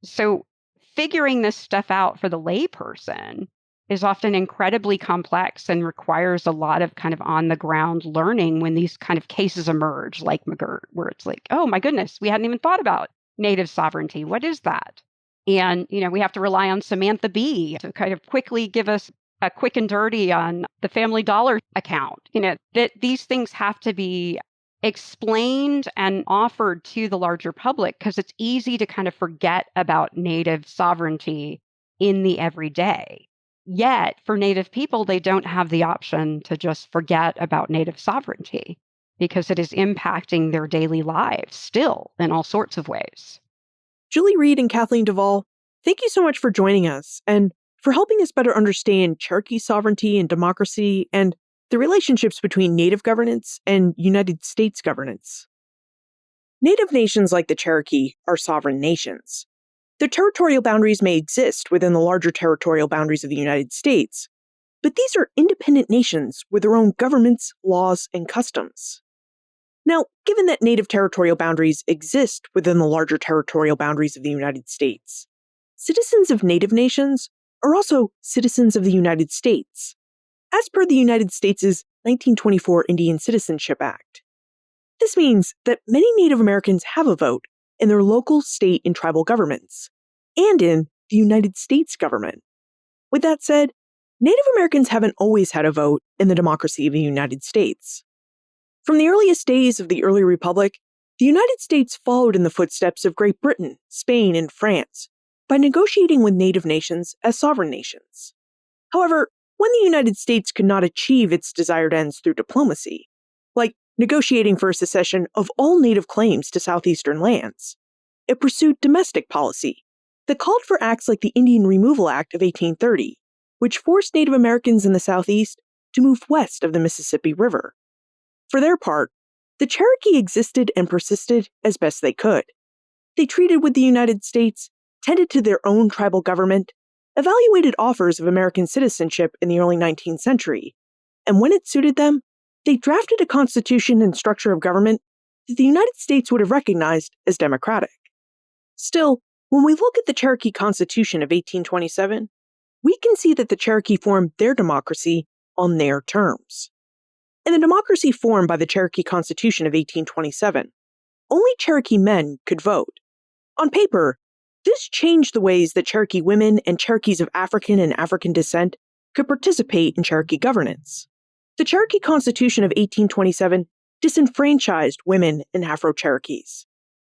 So figuring this stuff out for the layperson is often incredibly complex and requires a lot of kind of on the ground learning when these kind of cases emerge, like McGirt, where it's like, oh my goodness, we hadn't even thought about Native sovereignty. What is that? And, we have to rely on Samantha Bee to kind of quickly give us a quick and dirty on the Family Dollar account, that these things have to be explained and offered to the larger public, because it's easy to kind of forget about Native sovereignty in the everyday. Yet, for Native people, they don't have the option to just forget about Native sovereignty because it is impacting their daily lives still in all sorts of ways. Julie Reed and Kathleen Duvall, thank you so much for joining us and for helping us better understand Cherokee sovereignty and democracy and the relationships between Native governance and United States governance. Native nations like the Cherokee are sovereign nations. Their territorial boundaries may exist within the larger territorial boundaries of the United States, but these are independent nations with their own governments, laws, and customs. Now, given that native territorial boundaries exist within the larger territorial boundaries of the United States, citizens of native nations are also citizens of the United States, as per the United States' 1924 Indian Citizenship Act. This means that many Native Americans have a vote in their local, state, and tribal governments, and in the United States government. With that said, Native Americans haven't always had a vote in the democracy of the United States. From the earliest days of the early republic, the United States followed in the footsteps of Great Britain, Spain, and France by negotiating with Native nations as sovereign nations. However, when the United States could not achieve its desired ends through diplomacy, like negotiating for a cession of all Native claims to southeastern lands, it pursued domestic policy that called for acts like the Indian Removal Act of 1830, which forced Native Americans in the Southeast to move west of the Mississippi River. For their part, the Cherokee existed and persisted as best they could. They treated with the United States, tended to their own tribal government, evaluated offers of American citizenship in the early 19th century, and when it suited them, they drafted a constitution and structure of government that the United States would have recognized as democratic. Still, when we look at the Cherokee Constitution of 1827, we can see that the Cherokee formed their democracy on their terms. In the democracy formed by the Cherokee Constitution of 1827, only Cherokee men could vote. On paper, this changed the ways that Cherokee women and Cherokees of African and African descent could participate in Cherokee governance. The Cherokee Constitution of 1827 disenfranchised women and Afro-Cherokees.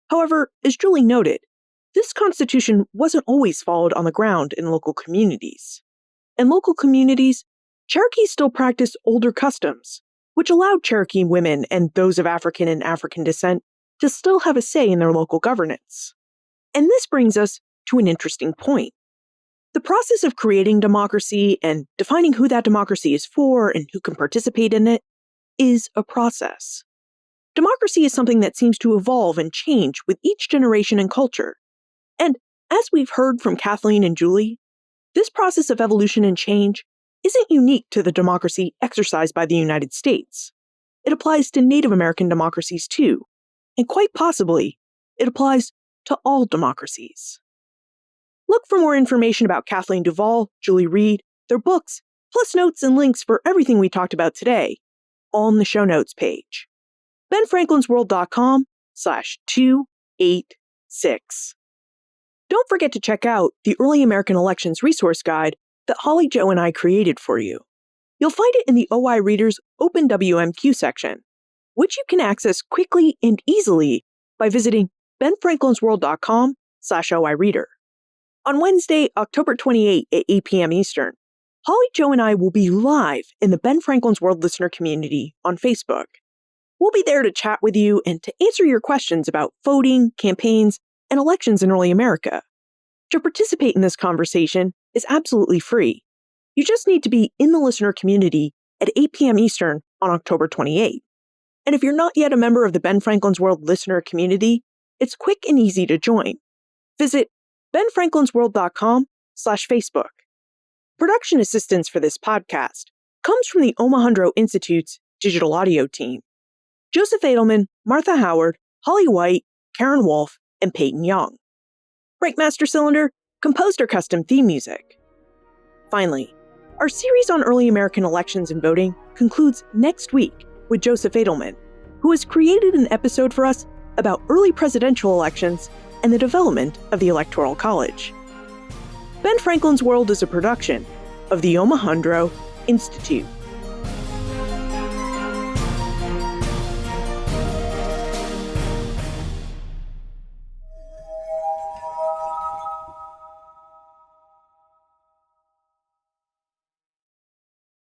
However, as Julie noted, this constitution wasn't always followed on the ground in local communities. In local communities, Cherokees still practiced older customs, which allowed Cherokee women and those of African and African descent to still have a say in their local governance. And this brings us to an interesting point. The process of creating democracy and defining who that democracy is for and who can participate in it is a process. Democracy is something that seems to evolve and change with each generation and culture. And as we've heard from Kathleen and Julie, this process of evolution and change isn't unique to the democracy exercised by the United States. It applies to Native American democracies too, and quite possibly, it applies to all democracies. Look for more information about Kathleen Duvall, Julie Reed, their books, plus notes and links for everything we talked about today, all in the show notes page. benfranklinsworld.com/286. Don't forget to check out the Early American Elections Resource Guide that Holly, Joe, and I created for you. You'll find it in the OI Reader's Open WMQ section, which you can access quickly and easily by visiting benfranklinsworld.com/OI Reader. On Wednesday, October 28 at 8 p.m. Eastern, Holly, Joe, and I will be live in the Ben Franklin's World listener community on Facebook. We'll be there to chat with you and to answer your questions about voting, campaigns, and elections in early America. To participate in this conversation is absolutely free. You just need to be in the listener community at 8 p.m. Eastern on October 28. And if you're not yet a member of the Ben Franklin's World listener community, it's quick and easy to join. Visit benfranklinsworld.com/Facebook. Production assistance for this podcast comes from the Omohundro Institute's digital audio team. Joseph Edelman, Martha Howard, Holly White, Karen Wolf, and Peyton Young. Breakmaster Cylinder composed our custom theme music. Finally, our series on early American elections and voting concludes next week with Joseph Edelman, who has created an episode for us about early presidential elections and the development of the Electoral College. Ben Franklin's World is a production of the Omohundro Institute.